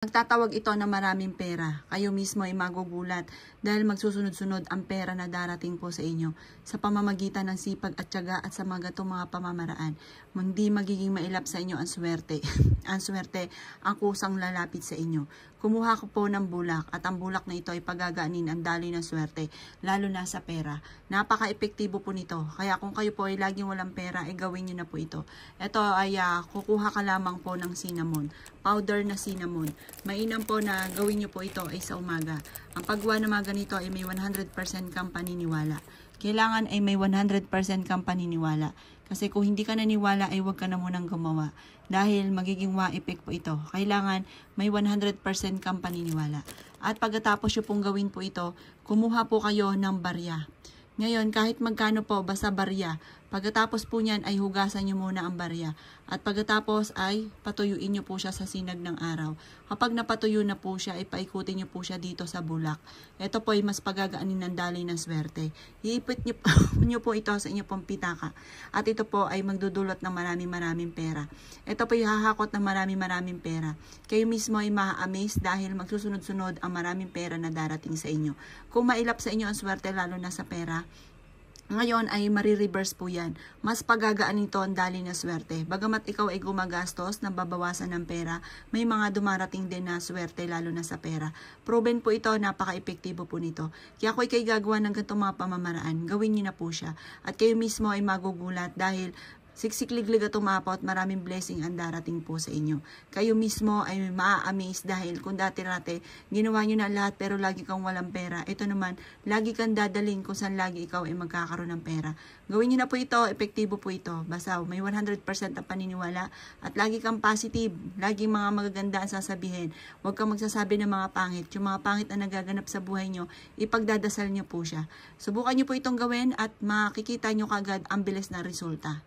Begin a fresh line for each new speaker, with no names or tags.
Magtatawag ito ng maraming pera. Kayo mismo ay magugulat dahil magsusunod-sunod ang pera na darating po sa inyo sa pamamagitan ng sipag at tiyaga at sa mga pamamaraan. Hindi magiging mailap sa inyo ang swerte. Ang swerte ang kusang lalapit sa inyo. Kumuha ko po ng bulak at ang bulak na ito ay pagagaanin ang daloy ng swerte, lalo na sa pera. Napaka-epektibo po nito. Kaya kung kayo po ay laging walang pera, ay gawin nyo na po ito. Ito ay kukuha ka lamang po ng cinnamon, powder na cinnamon. Mainam po na gawin nyo po ito ay sa umaga. Ang paggawa ng mga ganito ay may 100% kang paniniwala. Kailangan ay may 100% kang paniniwala. Kasi kung hindi ka naniwala ay huwag ka na munang gumawa. Dahil magiging wa-effect po ito. Kailangan may 100% kang paniniwala. At pagkatapos nyo pong gawin po ito, kumuha po kayo ng barya. Ngayon, kahit magkano po, basta barya. Pagkatapos po niyan ay hugasan nyo muna ang barya. At pagkatapos ay patuyuin nyo po siya sa sinag ng araw. Kapag napatuyo na po siya, ay paikutin nyo po siya dito sa bulak. Ito po ay mas pagagaanin ng daloy ng swerte. Iipit nyo po ito sa inyo pong pitaka. At ito po ay magdudulot ng maraming pera. Ito po ay hahakot ng maraming pera. Kayo mismo ay ma-amaze dahil magsusunod-sunod ang maraming pera na darating sa inyo. Kung mailap sa inyo ang swerte lalo na sa pera, ngayon ay marireverse po yan. Mas pagagaan nito ang daloy na swerte. Bagamat ikaw ay gumagastos, nababawasan ng pera, may mga dumarating din na swerte lalo na sa pera. Proven po ito, napaka-epektibo po nito. Kaya kung kayo gagawa ng ganitong mga pamamaraan, gawin niyo na po siya. At kayo mismo ay magugulat dahil siksik-liglig at umapot, maraming blessing ang darating po sa inyo. Kayo mismo ay maa-amaze dahil kung dati-rate, ginawa nyo na lahat pero lagi kang walang pera. Ito naman, lagi kang dadalhin kung saan lagi ikaw ay magkakaroon ng pera. Gawin nyo na po ito, epektibo po ito. Basta may 100% ang paniniwala at lagi kang positive. Lagi mga magaganda ang sasabihin. Huwag kang magsasabi ng mga pangit. Yung mga pangit na nagaganap sa buhay nyo, ipagdadasal nyo po siya. Subukan nyo po itong gawin at makikita nyo kagad ang bilis na resulta.